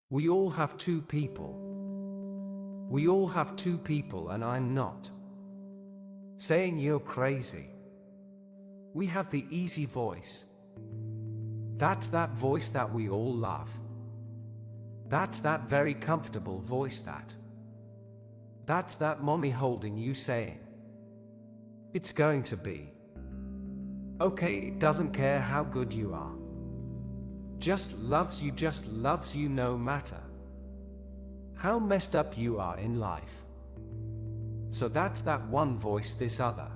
We all have two people. We all have two people, and I'm not saying you're crazy. We have the easy voice. That's that voice that we all love. That's that very comfortable voice that's that mommy holding you saying, it's going to be okay, it doesn't care how good you are. Just loves you no matter how messed up you are in life. So that's that one voice. This other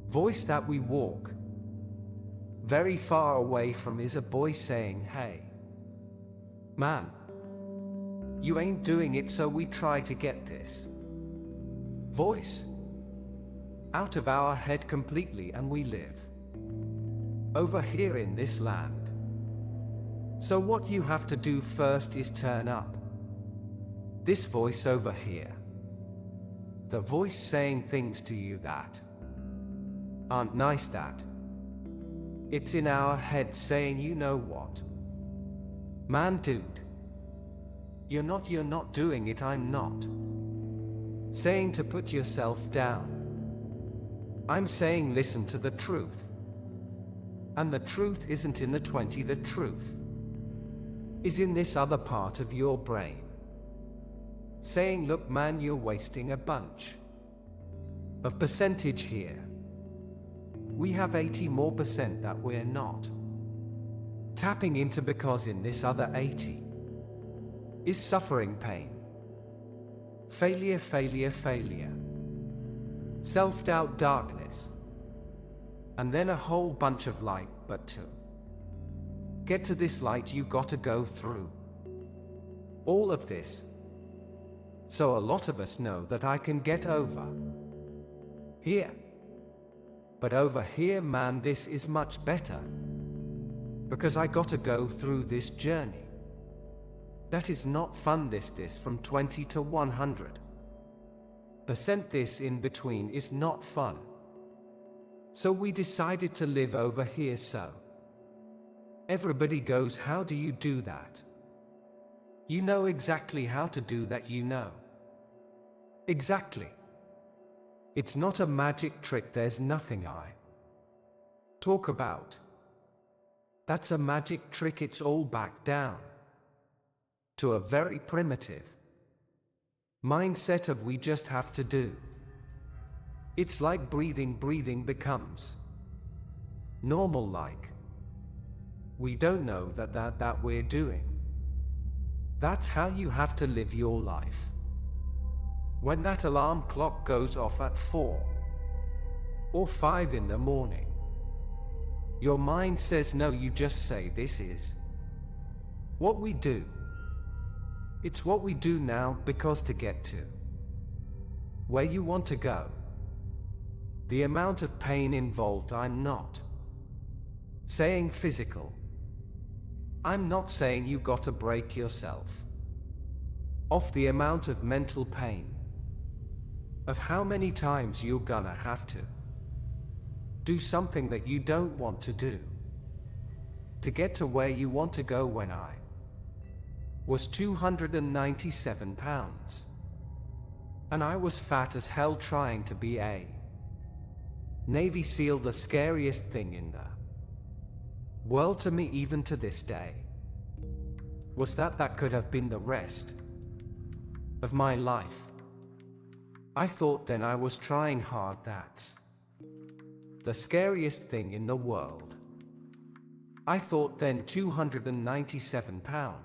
voice that we walk very far away from is a boy saying, hey, man, you ain't doing it, so we try to get this voice out of our head completely, and we live over here in this land. So what you have to do first is turn up this voice over here. The voice saying things to you that aren't nice, that it's in our head saying, you know what, man, dude, you're not doing it. I'm not saying to put yourself down. I'm saying listen to the truth. And the truth isn't in the 20, the truth is in this other part of your brain saying, look man, you're wasting a bunch of percentage here. We have 80% more that we're not tapping into, because in this other 80 is suffering, pain, failure, self-doubt, darkness, and then a whole bunch of light. But to get to this light, you gotta go through all of this. So a lot of us know that I can get over here, but over here, man, this is much better, because I gotta go through this journey. That is not fun. This from 20 to 100%, this in between is not fun. So we decided to live over here. So everybody goes, how do you do that? You know exactly how to do that, you know exactly. It's not a magic trick. There's nothing I talk about that's a magic trick. It's all back down to a very primitive mindset of we just have to do. It's like breathing becomes normal, like we don't know that we're doing. That's how you have to live your life. When that alarm clock goes off at 4 or 5 in the morning, your mind says no, you just say, this is what we do. It's what we do now, because to get to where you want to go, the amount of pain involved, I'm not saying physical. I'm not saying you gotta break yourself off. The amount of mental pain of how many times you're gonna have to do something that you don't want to do to get to where you want to go. When I was 297 pounds and I was fat as hell trying to be a Navy SEAL, the scariest thing in the world to me, even to this day, was that could have been the rest of my life. I thought then I was trying hard. That's the scariest thing in the world. I thought then 297 pound,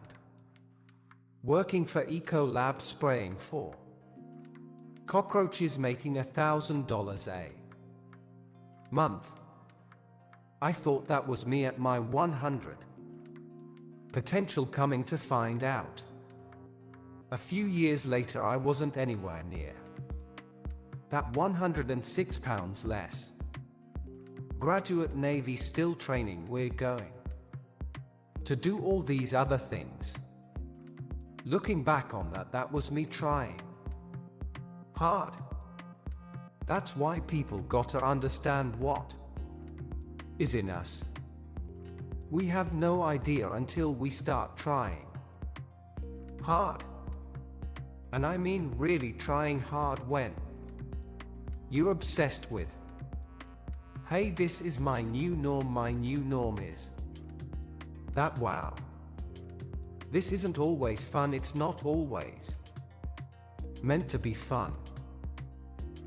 working for Eco Lab, spraying for cockroaches, making $1,000 a month. I thought that was me at my 100 potential, coming to find out a few years later I wasn't anywhere near that 106 pounds less. Graduate Navy, still training. We're going to do all these other things. Looking back on that was me trying hard. That's why people gotta understand what is in us. We have no idea until we start trying. hard. And I mean really trying hard when you're obsessed with, hey, this is my new norm is that wow. This isn't always fun, it's not always meant to be fun.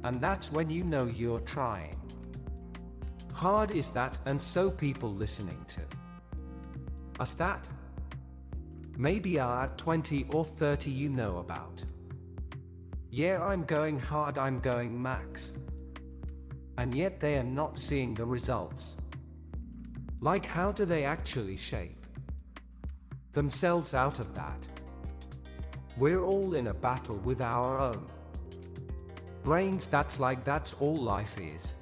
And that's when you know you're trying hard is that, and so people listening to us that maybe are at 20 or 30 you know about. Yeah, I'm going hard, I'm going max. And yet they are not seeing the results. Like, how do they actually shape themselves out of that? We're all in a battle with our own brains. That's all life is.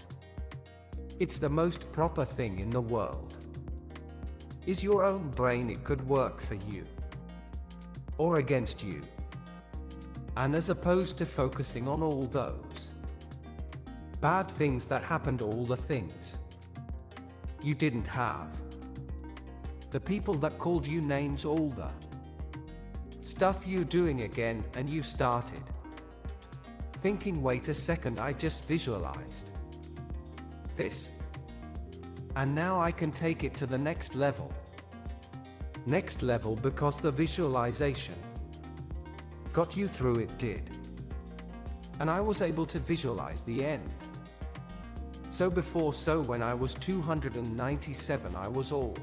It's the most proper thing in the world. Is your own brain. It could work for you or against you. And as opposed to focusing on all those bad things that happened, all the things you didn't have, the people that called you names, all the stuff you're doing again, and you started thinking, wait a second, I just visualized this, and now I can take it to the next level. Next level, because the visualization got you through it did. And I was able to visualize the end. So when I was 297, I was all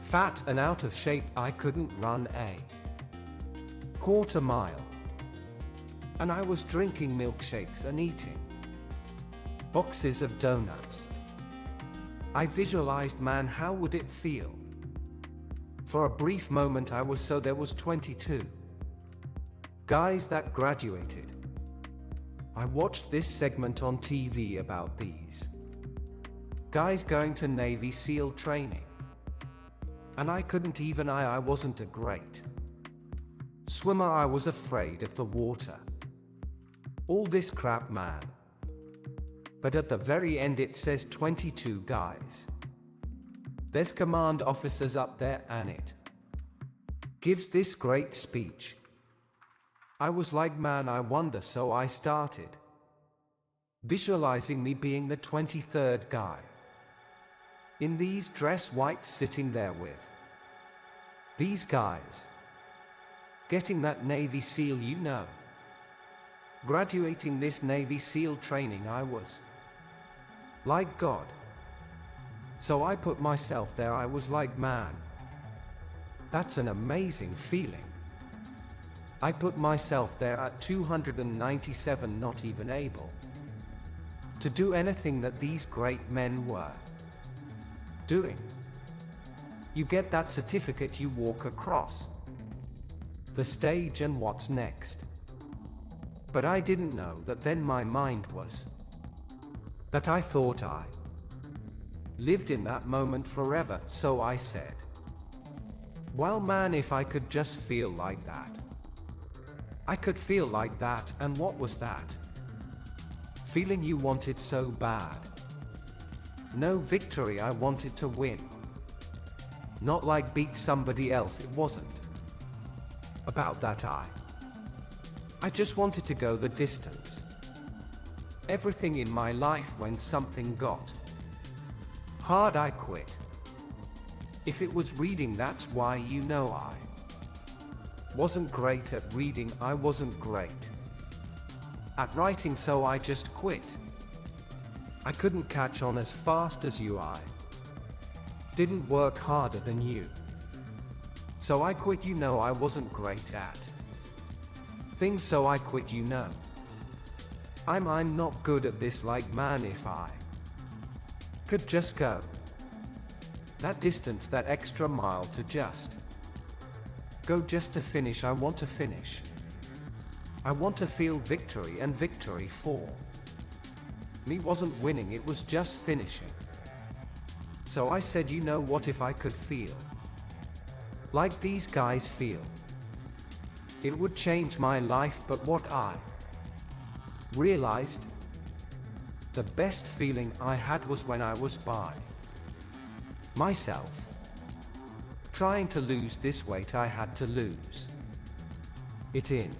fat and out of shape. I couldn't run a quarter mile. And I was drinking milkshakes and eating boxes of donuts. I visualized, man, how would it feel? For a brief moment I was so there was 22 guys that graduated. I watched this segment on TV about these guys going to Navy SEAL training. And I couldn't even, I wasn't a great swimmer, I was afraid of the water. All this crap, man. But at the very end it says 22 guys. There's command officers up there, and it gives this great speech. I was like, man, I wonder. So I started visualizing me being the 23rd guy in these dress whites, sitting there with these guys, getting that Navy SEAL, graduating this Navy SEAL training. I was like God. So I put myself there. I was like, man, that's an amazing feeling. I put myself there at 297, not even able to do anything that these great men were doing. You get that certificate, you walk across the stage, and what's next? But I didn't know that then my mind was that I thought I lived in that moment forever. So I said, well, man, if I could just feel like that. I could feel like that. And what was that feeling you wanted so bad? No victory, I wanted to win. Not like beat somebody else, it wasn't about that. I just wanted to go the distance. Everything in my life, when something got hard, I quit. If it was reading, that's why I wasn't great at reading. I wasn't great at writing, so I just quit. I couldn't catch on as fast as you. I didn't work harder than you. So I quit. I wasn't great at things, so I quit. I'm not good at this. Like, man, if I could just go that distance, that extra mile, to just go, just to finish. I want to finish. I want to feel victory, and victory for me wasn't winning, it was just finishing. So I said, what if I could feel like these guys feel? It would change my life. But what I realized, the best feeling I had was when I was by myself, trying to lose this weight I had to lose. it in.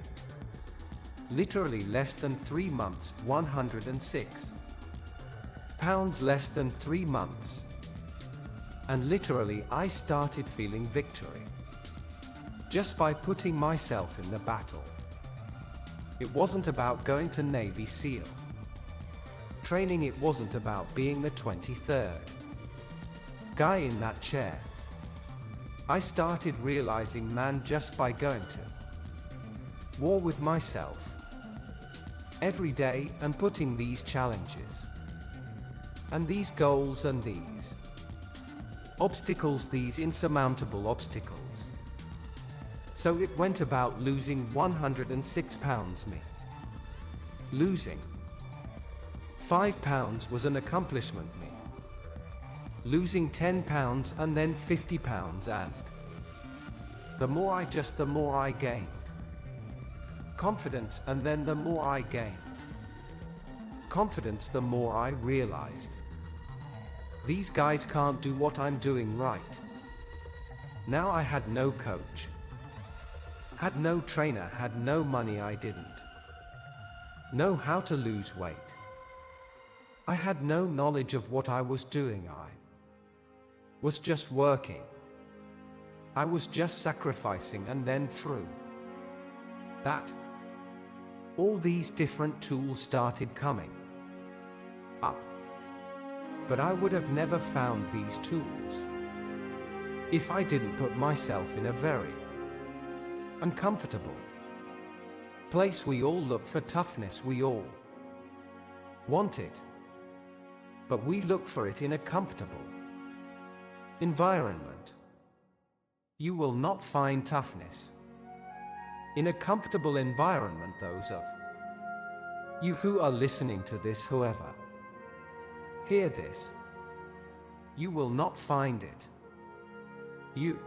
Literally less than 3 months, 106 pounds less than 3 months. And literally I started feeling victory. Just by putting myself in the battle. It wasn't about going to Navy SEAL training, it wasn't about being the 23rd guy in that chair. I started realizing, man, just by going to war with myself every day and putting these challenges and these goals and these obstacles, these insurmountable obstacles. So it went about losing 106 pounds. Me losing 5 pounds was an accomplishment. Me losing 10 pounds and then 50 pounds, and the more I gained confidence, and then the more I gained confidence, the more I realized these guys can't do what I'm doing right. Now I had no coach, had no trainer, had no money, I didn't know how to lose weight. I had no knowledge of what I was doing. I was just working. I was just sacrificing, and then through that, all these different tools started coming up. But I would have never found these tools if I didn't put myself in a very uncomfortable place. We all look for toughness, we all want it, but we look for it in a comfortable environment. You will not find toughness in a comfortable environment. Those of you who are listening to this, whoever hear this, you will not find it. You